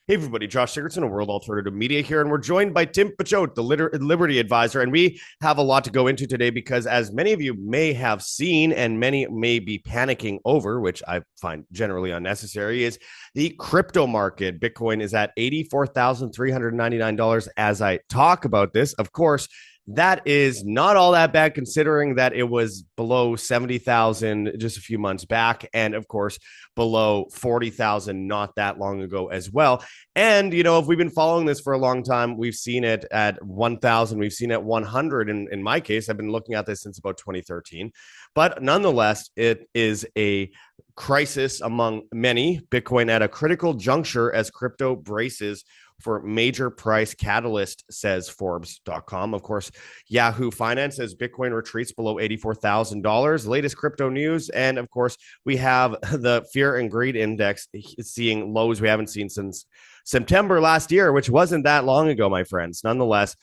Hey everybody, Josh Sigurdson of World Alternative Media here, and we're joined by Tim Picciott, the Liberty Advisor, and we have a lot to go into today because, as many of you may have seen and many may be panicking over, which I find generally unnecessary, is the crypto market. Bitcoin is at $84,399 as I talk about this. Of course, that is not all that bad considering that it was below 70,000 just a few months back, and of course below 40,000 not that long ago as well. And if we've been following this for a long time, we've seen it at 1,000, we've seen it 100. In my case, I've been looking at this since about 2013. But nonetheless, it is a crisis among many. Bitcoin at a critical juncture as crypto braces for major price catalyst, says Forbes.com. Of course, Yahoo Finance says Bitcoin retreats below $84,000. Latest crypto news. And of course, we have the fear and greed index seeing lows we haven't seen since September last year, which wasn't that long ago, my friends. Nonetheless,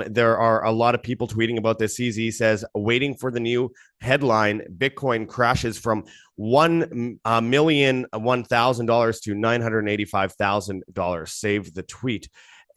there are a lot of people tweeting about this. CZ says, waiting for the new headline, Bitcoin crashes from $1,001,000 to $985,000. Save the tweet.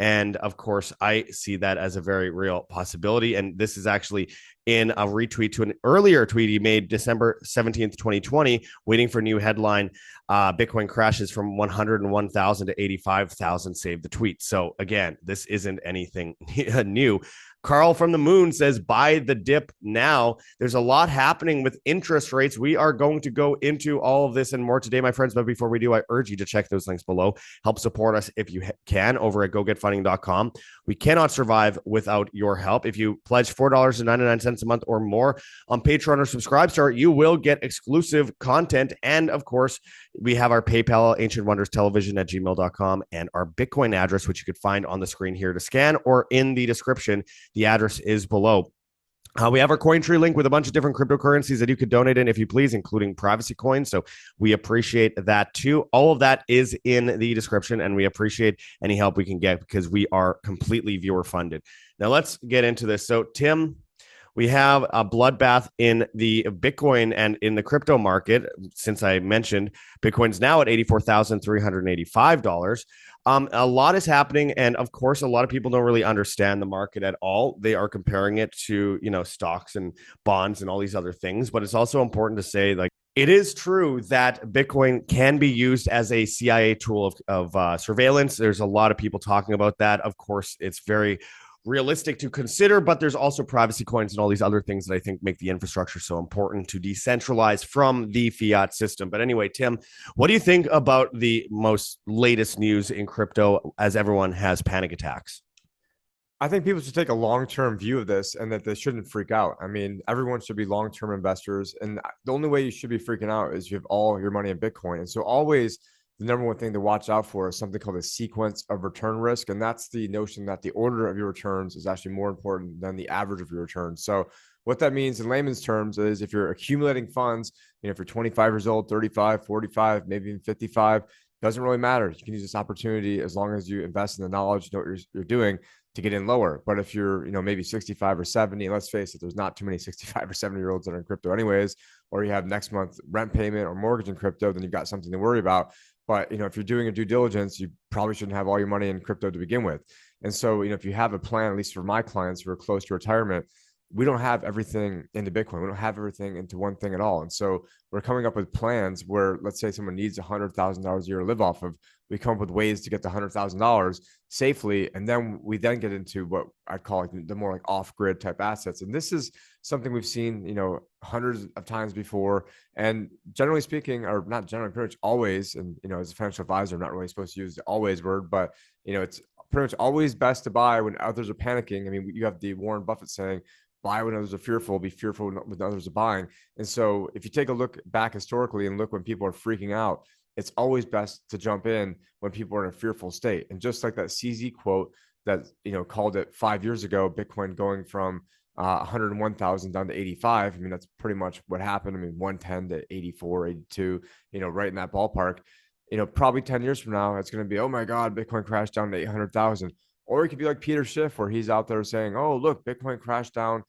And of course, I see that as a very real possibility. And this is actually in a retweet to an earlier tweet he made December 17th, 2020, waiting for new headline. Bitcoin crashes from 101,000 to 85,000. Save the tweet. So again, this isn't anything new. Carl from the Moon says, buy the dip now. There's a lot happening with interest rates. We are going to go into all of this and more today, my friends. But before we do, I urge you to check those links below. Help support us if you can over at gogetfunding.com. We cannot survive without your help. If you pledge $4.99 a month or more on Patreon or Subscribestar, you will get exclusive content. And of course, we have our PayPal, Ancient Wonders Television at gmail.com, and our Bitcoin address, which you could find on the screen here to scan or in the description. The address is below. We have our CoinTree link with a bunch of different cryptocurrencies that you could donate in if you please, including privacy coins. So we appreciate that too. All of that is in the description, and we appreciate any help we can get because we are completely viewer funded. Now let's get into this. So Tim, we have a bloodbath in the Bitcoin and in the crypto market. Since I mentioned Bitcoin's now at $84,385. A lot is happening. And of course, a lot of people don't really understand the market at all. They are comparing it to, stocks and bonds and all these other things. But it's also important to say, like, it is true that Bitcoin can be used as a CIA tool of surveillance. There's a lot of people talking about that. Of course, it's very realistic to consider, but there's also privacy coins and all these other things that I think make the infrastructure so important to decentralize from the fiat system. But anyway, Tim, what do you think about the most latest news in crypto as everyone has panic attacks? I think people should take a long-term view of this and that they shouldn't freak out. I mean, everyone should be long-term investors. And the only way you should be freaking out is you have all your money in Bitcoin. And so always the number one thing to watch out for is something called a sequence of return risk. And that's the notion that the order of your returns is actually more important than the average of your returns. So what that means in layman's terms is if you're accumulating funds, if you're 25 years old, 35, 45, maybe even 55, doesn't really matter. You can use this opportunity as long as you invest in the knowledge, you know what you're doing to get in lower. But if you're, maybe 65 or 70, let's face it, there's not too many 65 or 70-year-olds that are in crypto anyways, or you have next month rent payment or mortgage in crypto, then you've got something to worry about. But, if you're doing a due diligence, you probably shouldn't have all your money in crypto to begin with. And so, if you have a plan, at least for my clients who are close to retirement, we don't have everything into Bitcoin. We don't have everything into one thing at all. And so we're coming up with plans where, let's say someone needs $100,000 a year to live off of. We come up with ways to get the $100,000 safely. And then we then get into what I'd call the more like off-grid type assets. And this is something we've seen, hundreds of times before. And generally speaking, or not generally, pretty much always, and, as a financial advisor, I'm not really supposed to use the always word, but, it's pretty much always best to buy when others are panicking. I mean, you have the Warren Buffett saying, buy when others are fearful, be fearful when others are buying. And so if you take a look back historically and look when people are freaking out, it's always best to jump in when people are in a fearful state. And just like that CZ quote that, called it 5 years ago, Bitcoin going from 101,000 down to 85. I mean, that's pretty much what happened. I mean, 110 to 84, 82, right in that ballpark. Probably 10 years from now, it's going to be, oh my God, Bitcoin crashed down to 800,000. Or it could be like Peter Schiff, where he's out there saying, oh, look, Bitcoin crashed down,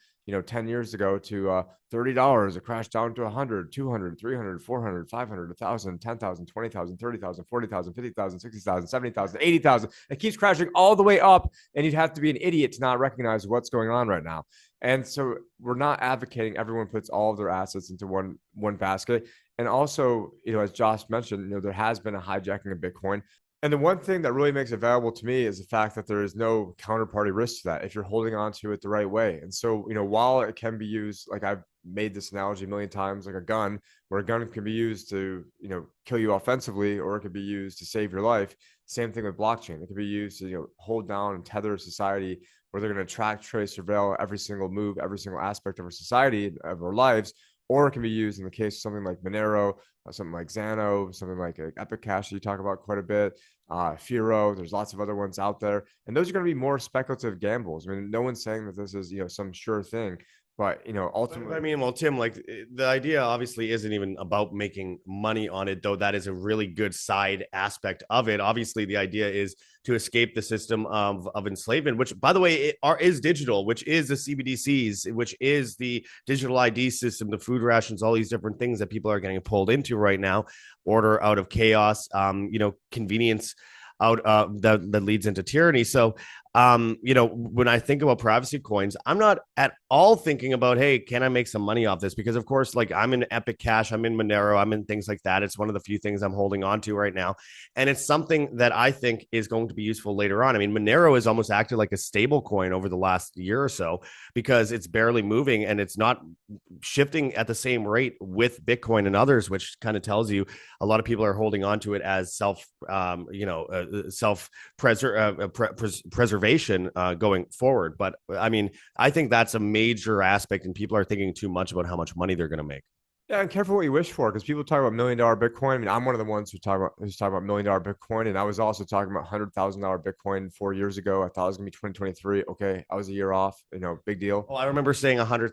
10 years ago to $30. It crashed down to 100, 200, 300, 400, 500, 1,000, 10,000, 20,000, 30,000, 40,000, 50,000, 60,000, 70,000, 80,000. It keeps crashing all the way up, and you'd have to be an idiot to not recognize what's going on right now. And so we're not advocating everyone puts all of their assets into one basket. And also, as Josh mentioned, there has been a hijacking of Bitcoin. And the one thing that really makes it valuable to me is the fact that there is no counterparty risk to that if you're holding on to it the right way. And so, while it can be used, like I've made this analogy a million times, like a gun, where a gun can be used to, kill you offensively, or it could be used to save your life. Same thing with blockchain. It could be used to, hold down and tether a society where they're going to track, trace, surveil every single move, every single aspect of our society, of our lives. Or it can be used in the case of something like Monero, something like Xano, something like Epic Cash that you talk about quite a bit, Firo. There's lots of other ones out there. And those are going to be more speculative gambles. I mean, no one's saying that this is, some sure thing. But, ultimately, I mean, well, Tim, like the idea obviously isn't even about making money on it, though that is a really good side aspect of it. Obviously, the idea is to escape the system of enslavement, which, by the way, is digital, which is the CBDCs, which is the digital ID system, the food rations, all these different things that people are getting pulled into right now. Order out of chaos, convenience out that leads into tyranny. So when I think about privacy coins, I'm not at all thinking about, hey, can I make some money off this? Because of course, like I'm in Epic Cash, I'm in Monero, I'm in things like that. It's one of the few things I'm holding on to right now. And it's something that I think is going to be useful later on. I mean, Monero has almost acted like a stable coin over the last year or so because it's barely moving and it's not shifting at the same rate with Bitcoin and others, which kind of tells you a lot of people are holding on to it as preservation going forward. But I mean, I think that's a major aspect, and people are thinking too much about how much money they're going to make. Yeah, and careful what you wish for, because people talk about $1 million Bitcoin. I mean, I'm one of the ones who's talking about $1 million Bitcoin, and I was also talking about $100,000 Bitcoin 4 years ago. I thought it was gonna be 2023. Okay, I was a year off. Big deal. Well, I remember saying $100,000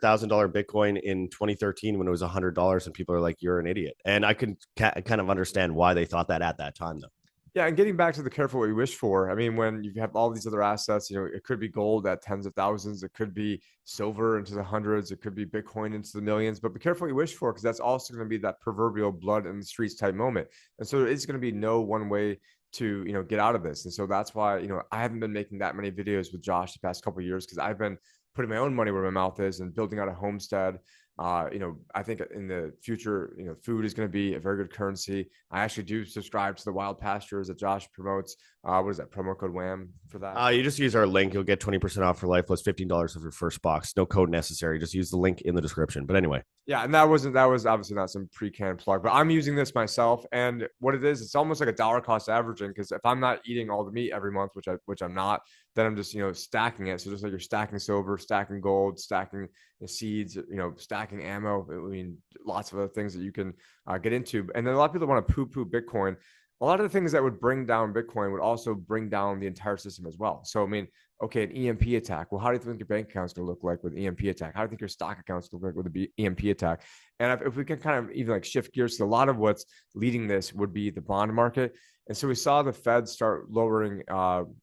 Bitcoin in 2013 when it was $100, and people are like, "You're an idiot," and I can kind of understand why they thought that at that time, though. Yeah, and getting back to the careful what you wish for. I mean, when you have all these other assets, it could be gold at tens of thousands, it could be silver into the hundreds, it could be Bitcoin into the millions, but be careful what you wish for, because that's also going to be that proverbial blood in the streets type moment. And so it's going to be no one way to, get out of this. And so that's why, I haven't been making that many videos with Josh the past couple of years, because I've been putting my own money where my mouth is and building out a homestead. I think in the future, food is going to be a very good currency. I actually do subscribe to the wild pastures that Josh promotes. What is that promo code WHAM for that? You just use our link. You'll get 20% off for life plus $15 of your first box. No code necessary. Just use the link in the description. But anyway. Yeah, and that was obviously not some pre-canned plug, but I'm using this myself. And what it is, it's almost like a dollar cost averaging, because if I'm not eating all the meat every month, which I'm not, then I'm just stacking it. So just like you're stacking silver, stacking gold, stacking seeds, stacking ammo. I mean, lots of other things that you can get into. And then a lot of people want to poo-poo Bitcoin. A lot of the things that would bring down Bitcoin would also bring down the entire system as well. So, I mean, okay, an EMP attack. Well, how do you think your bank account's going to look like with an EMP attack? How do you think your stock account's going to look like with an EMP attack? And if we can kind of even like shift gears to a lot of what's leading this would be the bond market. And so we saw the Fed start lowering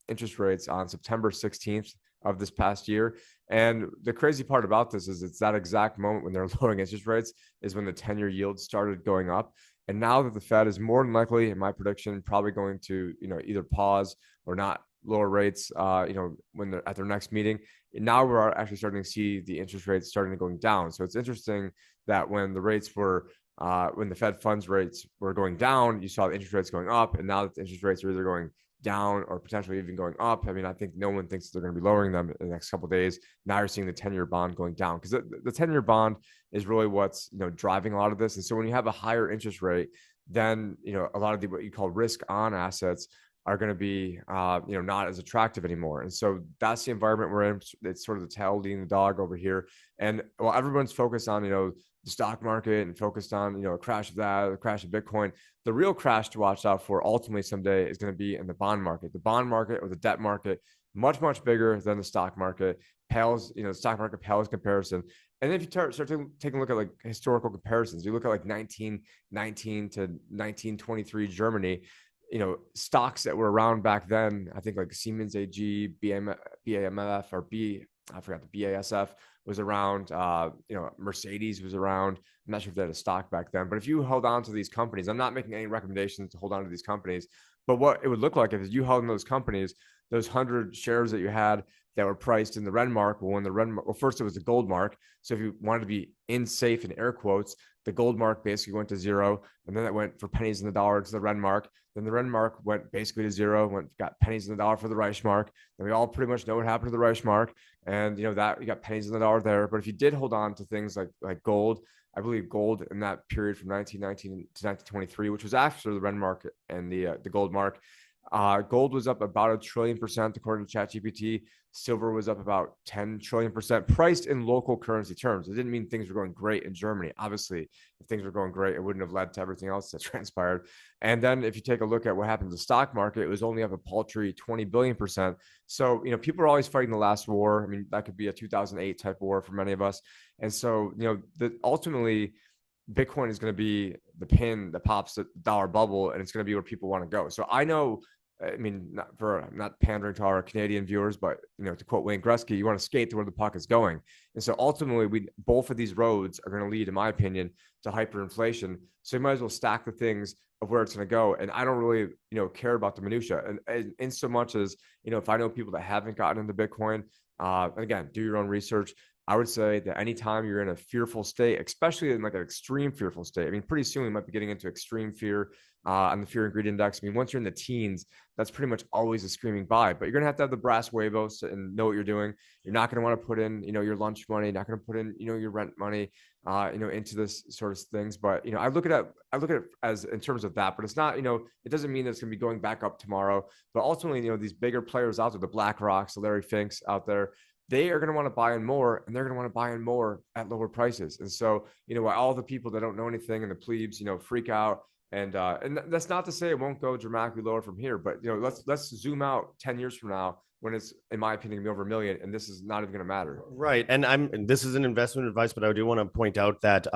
interest rates on September 16th of this past year. And the crazy part about this is it's that exact moment when they're lowering interest rates is when the 10-year yield started going up. And now that the Fed is more than likely, in my prediction, probably going to, either pause or not lower rates, when they're at their next meeting. And now we're actually starting to see the interest rates starting to going down. So it's interesting that when the rates were, when the Fed funds rates were going down, you saw the interest rates going up. And now that the interest rates are either going down or potentially even going up. I mean, I think no one thinks they're going to be lowering them in the next couple of days. Now you're seeing the 10-year bond going down, because the 10-year bond is really what's driving a lot of this. And so when you have a higher interest rate, then a lot of the what you call risk on assets are going to be not as attractive anymore. And so that's the environment we're in. It's sort of the tail leading the dog over here. And while everyone's focused on the stock market and focused on a crash of that, a crash of Bitcoin, the real crash to watch out for ultimately someday is going to be in the bond market. The bond market or the debt market, much bigger than the stock market. Pales, the stock market pales comparison. And then if you start taking a look at like historical comparisons, you look at like 1919 to 1923 Germany, stocks that were around back then, I think like Siemens AG, BAMF or I forgot, the BASF was around, Mercedes was around. I'm not sure if they had a stock back then, but if you held on to these companies, I'm not making any recommendations to hold on to these companies, but what it would look like if you held in those companies, those 100 shares that you had that were priced in the red mark, well, first it was the gold mark. So if you wanted to be in safe, in air quotes, the gold mark basically went to zero, and then it went for pennies in the dollar to the red mark. Then the red mark went basically to zero, got pennies in the dollar for the Reich mark. And we all pretty much know what happened to the Reich mark. And that you got pennies in the dollar there. But if you did hold on to things like gold, I believe gold in that period from 1919 to 1923, which was after the red mark and the gold mark, gold was up about 1,000,000,000,000% according to ChatGPT. Silver was up about 10,000,000,000,000% priced in local currency terms. It didn't mean things were going great in Germany. Obviously, if things were going great, it wouldn't have led to everything else that transpired. And then if you take a look at what happened to the stock market, it was only up a paltry 20 billion%. So, people are always fighting the last war. I mean, that could be a 2008 type war for many of us. And so, ultimately, Bitcoin is going to be the pin that pops the dollar bubble, and it's going to be where people want to go. So I know, I mean, not pandering to our Canadian viewers, but to quote Wayne Gretzky, you want to skate to where the puck is going. And so ultimately, both of these roads are going to lead, in my opinion, to hyperinflation. So you might as well stack the things of where it's going to go. And I don't really, care about the minutia. And in so much as if I know people that haven't gotten into Bitcoin, again, do your own research. I would say that anytime you're in a fearful state, especially in like an extreme fearful state, I mean, pretty soon we might be getting into extreme fear on the fear and greed index. I mean, once you're in the teens, that's pretty much always a screaming buy, but you're going to have the brass huevos and know what you're doing. You're not going to want to put in, your lunch money, not going to put in, your rent money, into this sort of things. But, I look at it as in terms of that, but it's not, it doesn't mean that it's going to be going back up tomorrow, but ultimately, these bigger players out there, the BlackRocks, the Larry Finks out there, they are going to want to buy in more, and they're going to want to buy in more at lower prices. And so, all the people that don't know anything and the plebes, freak out. And that's not to say it won't go dramatically lower from here, but let's zoom out 10 years from now when it's, in my opinion, gonna be over $1 million, and this is not even going to matter. Right. And this is an investment advice, but I do want to point out that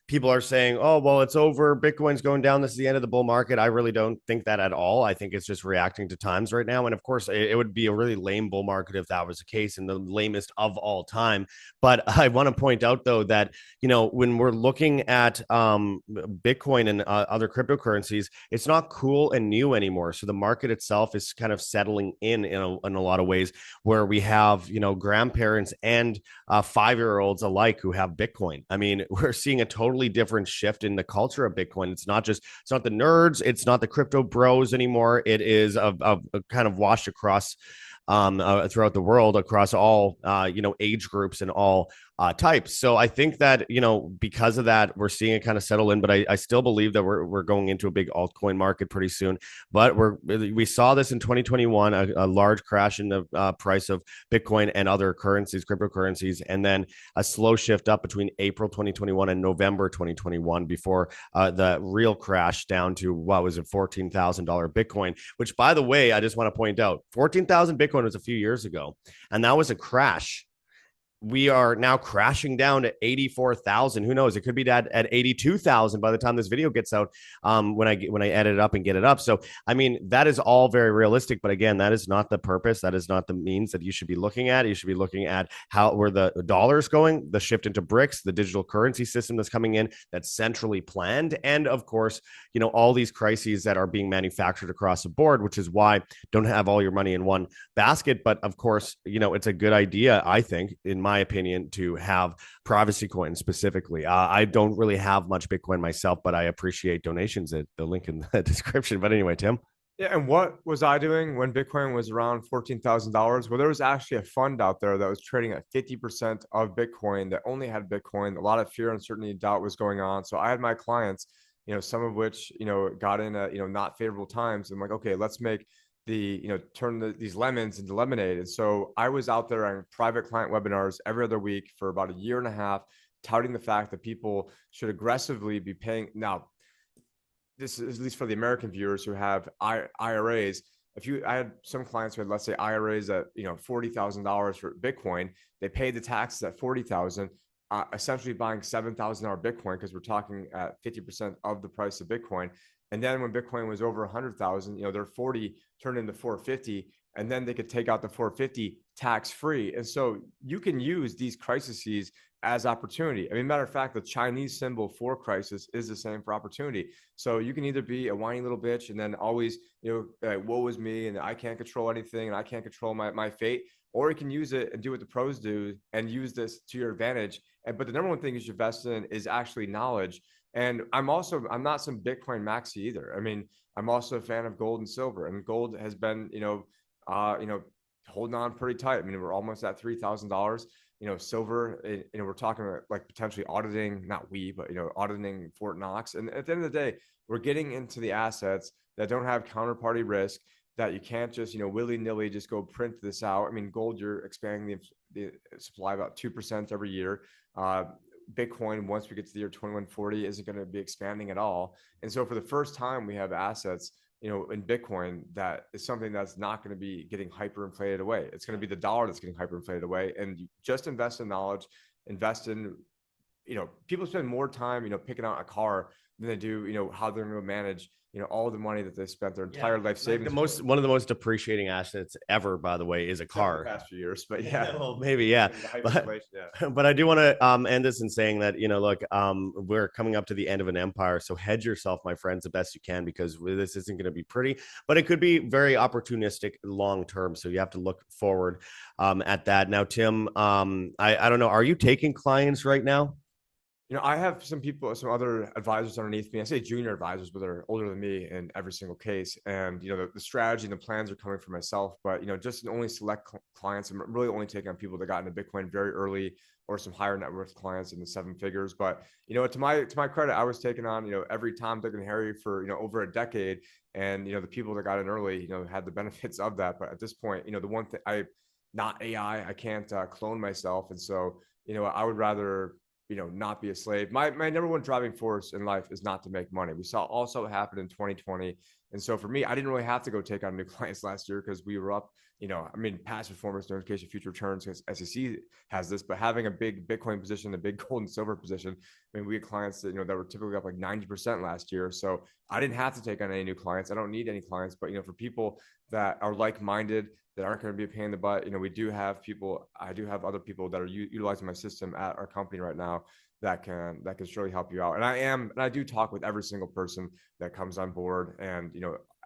people are saying, oh, well, it's over. Bitcoin's going down. This is the end of the bull market. I really don't think that at all. I think it's just reacting to times right now. And of course, it would be a really lame bull market if that was the case, and the lamest of all time. But I want to point out, though, that, when we're looking at Bitcoin and other cryptocurrencies, it's not cool and new anymore. So the market itself is kind of settling in a lot of ways, where we have, grandparents and 5-year-olds alike who have Bitcoin. I mean, we're seeing a totally different shift in the culture of Bitcoin. It's not the nerds, it's not the crypto bros anymore. It is a kind of washed across throughout the world, across all age groups and all types. So I think that because of that, we're seeing it kind of settle in. But I still believe that we're going into a big altcoin market pretty soon. But we saw this in 2021, a large crash in the price of Bitcoin and other currencies, cryptocurrencies, and then a slow shift up between April 2021 and November 2021 before the real crash down to what was it, $14,000 Bitcoin. Which, by the way, I just want to point out, 14,000 Bitcoin was a few years ago, and that was a crash. We are now crashing down to 84,000. Who knows? It could be at 82,000 by the time this video gets out. When I edit it up and get it up. So, I mean, that is all very realistic. But again, that is not the purpose. That is not the means that you should be looking at. You should be looking at where the dollar is going, the shift into BRICS, the digital currency system that's coming in, that's centrally planned, and of course, all these crises that are being manufactured across the board, which is why don't have all your money in one basket. But of course, it's a good idea, I think, in my opinion, to have privacy coins specifically. I don't really have much Bitcoin myself, but I appreciate donations at the link in the description. But anyway, Tim. Yeah, and what was I doing when Bitcoin was around $14,000? Well, there was actually a fund out there that was trading at 50% of Bitcoin, that only had Bitcoin. A lot of fear, uncertainty, and doubt was going on. So I had my clients, some of which, got in at, not favorable times. I'm like, okay, let's make turn these lemons into lemonade. And so I was out there on private client webinars every other week for about a year and a half, touting the fact that people should aggressively be paying. Now, this is at least for the American viewers who have IRAs. I had some clients who had, let's say, IRAs at $40,000 for Bitcoin. They paid the taxes at $40,000, essentially buying $7,000 Bitcoin, because we're talking at 50% of the price of Bitcoin. And then when Bitcoin was over 100,000, their 40 turned into 450, and then they could take out the 450 tax free. And so you can use these crises as opportunity. I mean, matter of fact, the Chinese symbol for crisis is the same for opportunity. So you can either be a whiny little bitch and then always, woe is me and I can't control anything and I can't control my fate, or you can use it and do what the pros do and use this to your advantage. But the number one thing you should invest in is actually knowledge. And I'm not some Bitcoin maxi either. I mean, I'm also a fan of gold and silver, and gold has been, holding on pretty tight. I mean, we're almost at $3,000. Silver, we're talking about like potentially auditing, not we, but, auditing Fort Knox. And at the end of the day, we're getting into the assets that don't have counterparty risk, that you can't just, willy nilly just go print this out. I mean, gold, you're expanding the supply about 2% every year. Bitcoin, once we get to the year 2140, isn't going to be expanding at all. And so for the first time, we have assets, in Bitcoin, that is something that's not going to be getting hyperinflated away. It's going to be the dollar that's getting hyperinflated away. And you just invest in knowledge, invest in, people spend more time, picking out a car than they do, how they're going to manage, all the money that they spent their entire life saving. One of the most depreciating assets ever, by the way, is a car. The past few years, but yeah, well, maybe but I do want to end this in saying that look, we're coming up to the end of an empire, so hedge yourself, my friends, the best you can, because this isn't going to be pretty, but it could be very opportunistic long term. So you have to look forward at that. Now, Tim, I don't know, are you taking clients right now? I have some other advisors underneath me. I say junior advisors, but they're older than me in every single case. And, the strategy and the plans are coming from myself, but, just only select clients. I'm really only taking on people that got into Bitcoin very early, or some higher net worth clients in the 7 figures. But, to my credit, I was taking on, every Tom, Dick, and Harry for, over a decade. And, the people that got in early, had the benefits of that. But at this point, the one thing, not AI, I can't clone myself. And so, I would rather, not be a slave. My number one driving force in life is not to make money. We saw also what happened in 2020. And so for me, I didn't really have to go take on new clients last year because we were up, past performance notification, future returns, because SEC has this, but having a big Bitcoin position, a big gold and silver position, we had clients that, that were typically up like 90% last year. So I didn't have to take on any new clients. I don't need any clients, but, for people that are like-minded, that aren't going to be a pain in the butt. I do have other people that are utilizing my system at our company right now that can surely help you out. And I do talk with every single person that comes on board, and,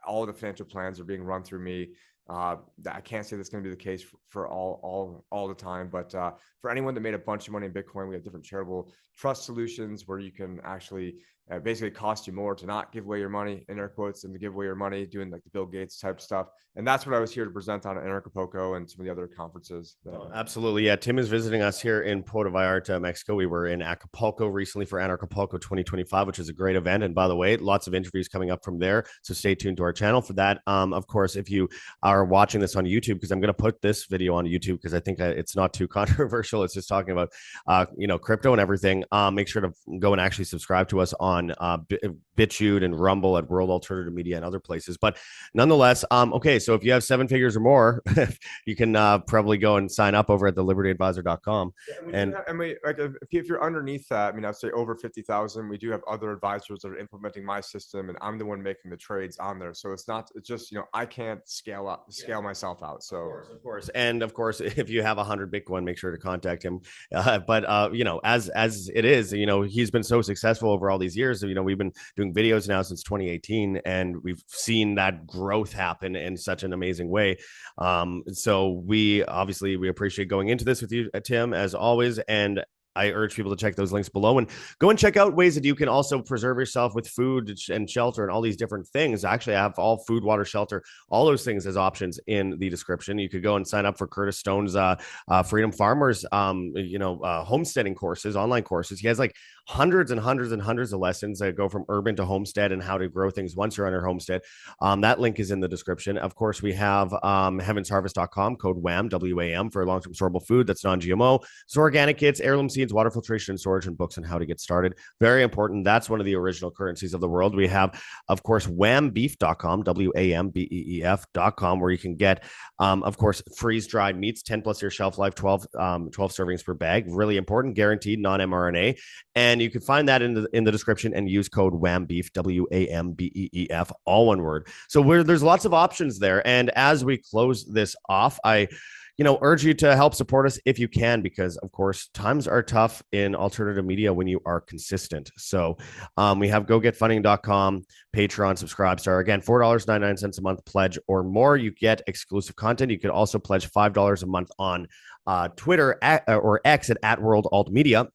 all the financial plans are being run through me. I can't say that's going to be the case for all the time, but for anyone that made a bunch of money in Bitcoin, we have different charitable trust solutions where you can actually basically cost you more to not give away your money, in air quotes, and to give away your money, doing like the Bill Gates type stuff. And that's what I was here to present on at Acapulco and some of the other conferences. Absolutely. Yeah. Tim is visiting us here in Puerto Vallarta, Mexico. We were in Acapulco recently for Acapulco 2025, which is a great event. And by the way, lots of interviews coming up from there. So stay tuned to our channel for that. Of course, if you are watching this on YouTube, because I'm going to put this video on YouTube because I think it's not too controversial. It's just talking about, crypto and everything. Make sure to go and actually subscribe to us on BitChute and Rumble at World Alternative Media and other places. But nonetheless, okay, so if you have 7 figures or more, you can probably go and sign up over at thelibertyadvisor.com. And if you're underneath that, I'd say over 50,000, we do have other advisors that are implementing my system, and I'm the one making the trades on there. So it's just, I can't scale myself out. So of course. And of course, if you have 100 Bitcoin, make sure to contact him. But as it is, he's been so successful over all these years. We've been doing videos now since 2018, and we've seen that growth happen in such an amazing way. So we appreciate going into this with you, Tim, as always. And I urge people to check those links below and go and check out ways that you can also preserve yourself with food and shelter and all these different things. Actually, I have all food, water, shelter, all those things as options in the description. You could go and sign up for Curtis Stone's Freedom Farmers, homesteading courses, online courses. He has like hundreds and hundreds and hundreds of lessons that go from urban to homestead and how to grow things once you're on your homestead. That link is in the description. Of course, we have heavensharvest.com, code WAM, WAM, for long-term storable food that's non-GMO. It's organic kits, heirloom seeds, seeds, water filtration and storage, and books on how to get started. Very important. That's one of the original currencies of the world. We have, of course, whambeef.com, WAMBEEF.com, where you can get, of course, freeze-dried meats, 10 plus year shelf life, 12 servings per bag. Really important, guaranteed, non-mRNA. And you can find that in the description and use code WAMBEEF, WAMBEEF, all one word. So there's lots of options there. And as we close this off, I urge you to help support us if you can, because of course times are tough in alternative media when you are consistent. So we have gogetfunding.com, Patreon, Subscribestar. Again, $4.99 a month pledge or more. You get exclusive content. You could also pledge $5 a month on Twitter or X at World Alt Media,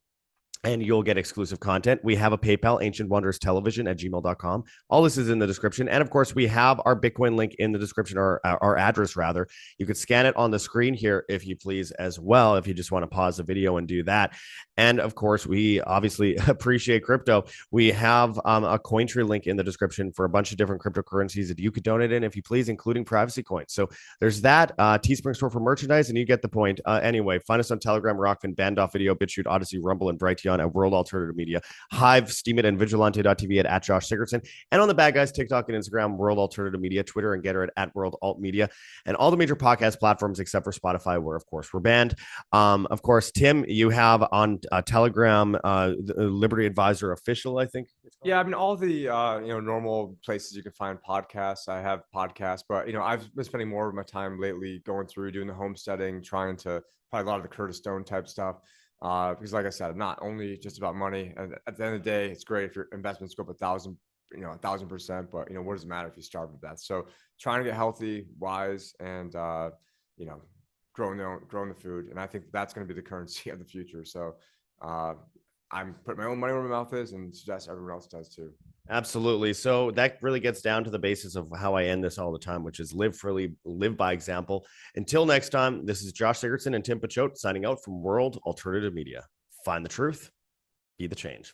and you'll get exclusive content. We have a PayPal, ancientwonderstelevision@gmail.com. All this is in the description. And of course, we have our Bitcoin link in the description, or our address rather. You could scan it on the screen here if you please as well, if you just want to pause the video and do that. And of course, we obviously appreciate crypto. We have a Cointree link in the description for a bunch of different cryptocurrencies that you could donate in if you please, including privacy coins. So there's that. Teespring store for merchandise, and you get the point. Anyway, find us on Telegram, Rockfin, Band.off Video, BitChute, Odyssey, Rumble, and Brighteon at World Alternative Media, Hive, Steemit, and Vigilante.tv at Josh Sigurdson, and on the Bad Guys TikTok and Instagram, World Alternative Media, Twitter and Getter at World Alt Media, and all the major podcast platforms except for Spotify, where of course we're banned. Of course, Tim, you have on Telegram, Liberty Advisor Official, I think. Yeah, I mean, all the normal places you can find podcasts. I have podcasts, but I've been spending more of my time lately going through doing the homesteading, trying to probably a lot of the Curtis Stone type stuff. Because like I said, I'm not only just about money. And at the end of the day, it's great if your investments go up 1,000%, but what does it matter if you starve to death? So trying to get healthy, wise, and growing the food. And I think that's going to be the currency of the future. So I'm putting my own money where my mouth is, and suggest everyone else does too. Absolutely. So that really gets down to the basis of how I end this all the time, which is live freely, live by example. Until next time, this is Josh Sigurdson and Tim Picciott signing out from World Alternative Media. Find the truth, be the change.